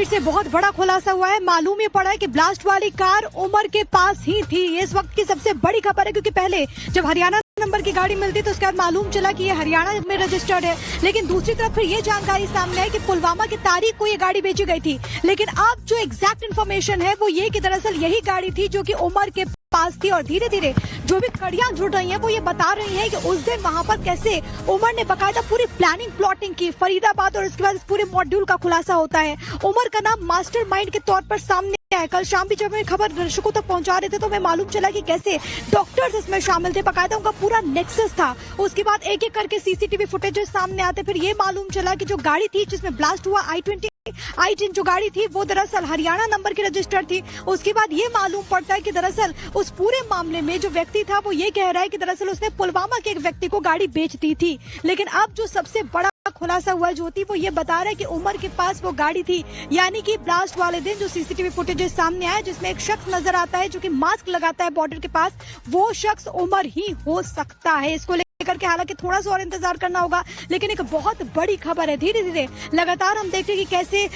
से बहुत बड़ा खुलासा हुआ है। मालूम ये पड़ा है कि ब्लास्ट वाली कार उमर के पास ही थी। ये इस वक्त की सबसे बड़ी खबर है, क्योंकि पहले जब हरियाणा नंबर की गाड़ी मिलती तो उसके बाद मालूम चला कि ये हरियाणा में रजिस्टर्ड है, लेकिन दूसरी तरफ फिर ये जानकारी सामने आई कि पुलवामा की तारीख को ये गाड़ी बेची गई थी। लेकिन अब जो एग्जैक्ट इन्फॉर्मेशन है वो ये कि दरअसल यही गाड़ी थी जो कि उमर के पास थी। और धीरे धीरे जो भी कड़ियां जुड़ रही हैं वो ये बता रही हैं कि उस दिन वहां पर कैसे उमर ने बकायदा पूरी प्लानिंग प्लॉटिंग की फरीदाबाद, और इसके बाद इस पूरे मॉड्यूल का खुलासा होता है। उमर का नाम मास्टरमाइंड के तौर पर सामने है। कल शाम भी जब मैं खबर दर्शकों तक पहुंचा रहे थे तो हमें मालूम चला कि कैसे डॉक्टर्स इसमें शामिल थे, बकायदा उनका पूरा नेक्सस था। उसके बाद एक एक करके सीसीटीवी फुटेजेस सामने आते, फिर ये मालूम चला कि जो गाड़ी थी जिसमें ब्लास्ट हुआ i10 जो गाड़ी थी वो दरअसल हरियाणा नंबर की रजिस्टर्ड थी। उसके बाद ये मालूम पड़ता है कि दरअसल उस पूरे मामले में जो व्यक्ति था वो ये कह रहा है कि दरअसल उसने पुलवामा के एक व्यक्ति को गाड़ी बेच दी थी। लेकिन अब जो सबसे बड़ा खुलासा हुआ ज्योति वो ये बता रहा है कि उमर के पास वो गाड़ी थी, यानी कि ब्लास्ट वाले दिन जो सीसीटीवी फुटेजेस सामने आए जिसमें एक शख्स नजर आता है जो कि मास्क लगाता है बॉर्डर के पास, वो शख्स उमर ही हो सकता है। इसको लेकर के हालांकि थोड़ा सा और इंतजार करना होगा, लेकिन एक बहुत बड़ी खबर है। धीरे धीरे लगातार हम देखते हैं कि कैसे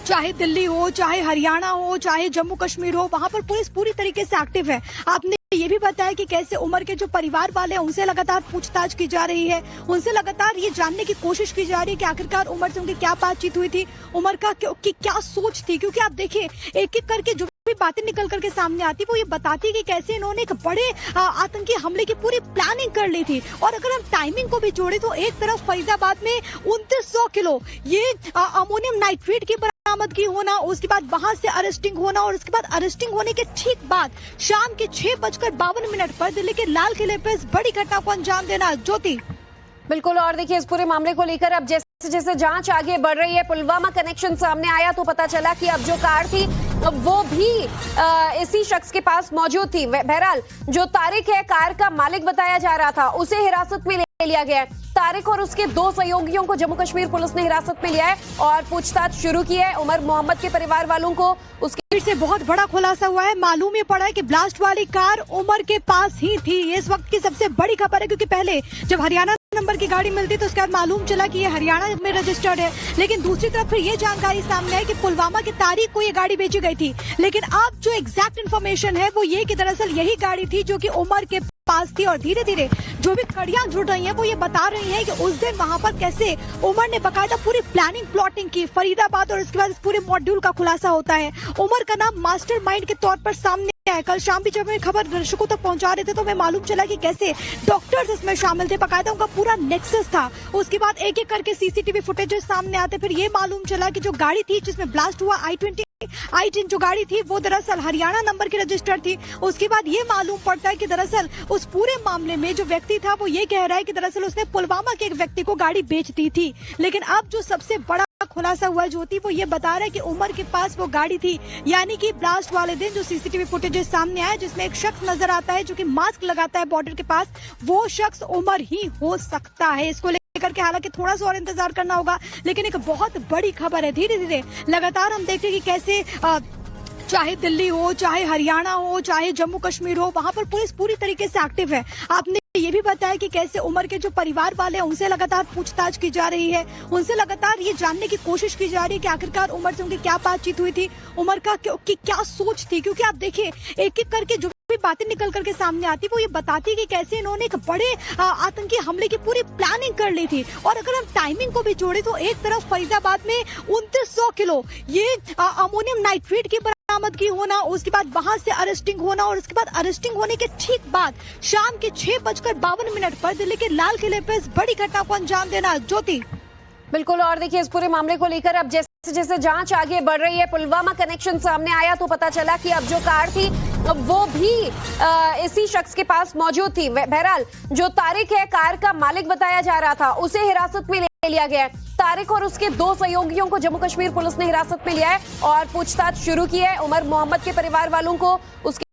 चाहे दिल्ली हो, चाहे हरियाणा हो, चाहे जम्मू कश्मीर हो, वहां पर पुलिस पूरी तरीके से एक्टिव है। आपने ये भी बताया कि कैसे उमर के जो परिवार वाले हैं उनसे लगातार पूछताछ की जा रही है, उनसे लगातार ये जानने की कोशिश की जा रही है कि आखिरकार उमर से उनकी क्या बातचीत हुई थी, उमर का की क्या सोच थी। क्योंकि आप देखिए एक एक करके जो भी बातें निकल करके सामने आती वो ये बताती कि कैसे इन्होंने एक बड़े आतंकी हमले की पूरी प्लानिंग कर ली थी। और अगर हम टाइमिंग को भी जोड़े तो एक तरफ फरीदाबाद में 2900 किलो ये अमोनियम नाइट्रेट की बरामदगी होना, उसके बाद वहां से अरेस्टिंग होना, और उसके बाद अरेस्टिंग होने के ठीक बाद शाम के 6:52 पर दिल्ली के लाल किले पर इस बड़ी घटना को अंजाम देना। ज्योति बिल्कुल, और देखिए इस पूरे मामले को लेकर अब जैसे जैसे जांच आगे बढ़ रही है, पुलवामा कनेक्शन सामने आया तो पता चला कि अब जो कार थी वो भी इसी शख्स के पास मौजूद थी। बहरहाल जो तारिक है कार का मालिक बताया जा रहा था, उसे हिरासत में ले लिया गया है। तारिक और उसके 2 सहयोगियों को जम्मू कश्मीर पुलिस ने हिरासत में लिया है और पूछताछ शुरू की है। उमर मोहम्मद के परिवार वालों को उसके से बहुत बड़ा खुलासा हुआ है। मालूम ये पड़ा है कि ब्लास्ट वाली कार उमर के पास ही थी। ये इस वक्त की सबसे बड़ी खबर है, क्योंकि पहले जब हरियाणा नंबर की गाड़ी मिलती तो उसके बाद मालूम चला कि ये हरियाणा में रजिस्टर्ड है, लेकिन दूसरी तरफ फिर ये जानकारी सामने आई कि पुलवामा की तारीख को ये गाड़ी बेची गई थी। लेकिन अब जो एग्जैक्ट इन्फॉर्मेशन है वो ये कि दरअसल यही गाड़ी थी जो कि उमर के पास थी। और धीरे धीरे जो भी कड़ियां जुड़ रही हैं वो ये बता रही हैं कि उस दिन वहां पर कैसे उमर ने बकायदा पूरी प्लानिंग प्लॉटिंग की फरीदाबाद, और इसके बाद इस पूरे मॉड्यूल का खुलासा होता है। उमर का नाम मास्टरमाइंड के तौर पर सामने है। कल शाम भी जब मैं खबर दर्शकों तक पहुंचा रहे थे तो हमें मालूम चला कि कैसे डॉक्टर्स इसमें शामिल थे, बकायदा उनका पूरा नेक्सस था। उसके बाद एक एक करके सीसीटीवी फुटेजेस सामने आते, फिर ये मालूम चला कि जो गाड़ी थी जिसमें ब्लास्ट हुआ i10 जो गाड़ी थी वो दरअसल हरियाणा नंबर की रजिस्टर्ड थी। उसके बाद ये मालूम पड़ता है कि दरअसल उस पूरे मामले में जो व्यक्ति था वो ये कह रहा है कि दरअसल उसने पुलवामा के एक व्यक्ति को गाड़ी बेच दी थी। लेकिन अब जो सबसे बड़ा खुलासा हुआ ज्योति वो ये बता रहा है कि उमर के पास वो गाड़ी थी, यानी कि ब्लास्ट वाले दिन जो सीसीटीवी फुटेजेस सामने आए जिसमें एक शख्स नजर आता है जो कि मास्क लगाता है बॉर्डर के पास, वो शख्स उमर ही हो सकता है। इसको करके हालांकि थोड़ा सा और इंतजार करना होगा, लेकिन एक बहुत बड़ी खबर है। धीरे धीरे लगातार हम देखते हैं कि कैसे चाहे दिल्ली हो, चाहे हरियाणा हो, चाहे जम्मू कश्मीर हो, वहां पर पुलिस पूरी तरीके से एक्टिव है। आपने ये भी बताया कि कैसे उमर के जो परिवार वाले हैं उनसे लगातार पूछताछ की जा रही है, उनसे लगातार ये जानने की कोशिश की जा रही है कि आखिरकार उमर से उनकी क्या बातचीत हुई थी, उमर का की क्या सोच थी। क्योंकि आप देखिए एक एक करके जो भी बातें निकल करके सामने आती वो ये बताती कि कैसे इन्होंने एक बड़े आतंकी हमले की पूरी प्लानिंग कर ली थी। और अगर हम टाइमिंग को भी जोड़े तो एक तरफ फरीदाबाद में 2900 किलो ये अमोनियम नाइट्रेट की बरामदगी होना, उसके बाद वहां से अरेस्टिंग होना, और उसके बाद अरेस्टिंग होने के ठीक बाद शाम के 6:52 पर दिल्ली के लाल किले पर इस बड़ी घटना को अंजाम देना। ज्योति बिल्कुल, और देखिए इस पूरे मामले को लेकर अब जैसे जैसे जांच आगे बढ़ रही है, पुलवामा कनेक्शन सामने आया तो पता चला कि अब जो कार थी वो भी इसी शख्स के पास मौजूद थी। बहरहाल जो तारिक है कार का मालिक बताया जा रहा था, उसे हिरासत में ले लिया गया है। तारिक और उसके 2 सहयोगियों को जम्मू कश्मीर पुलिस ने हिरासत में लिया है और पूछताछ शुरू की है। उमर मोहम्मद के परिवार वालों को उसके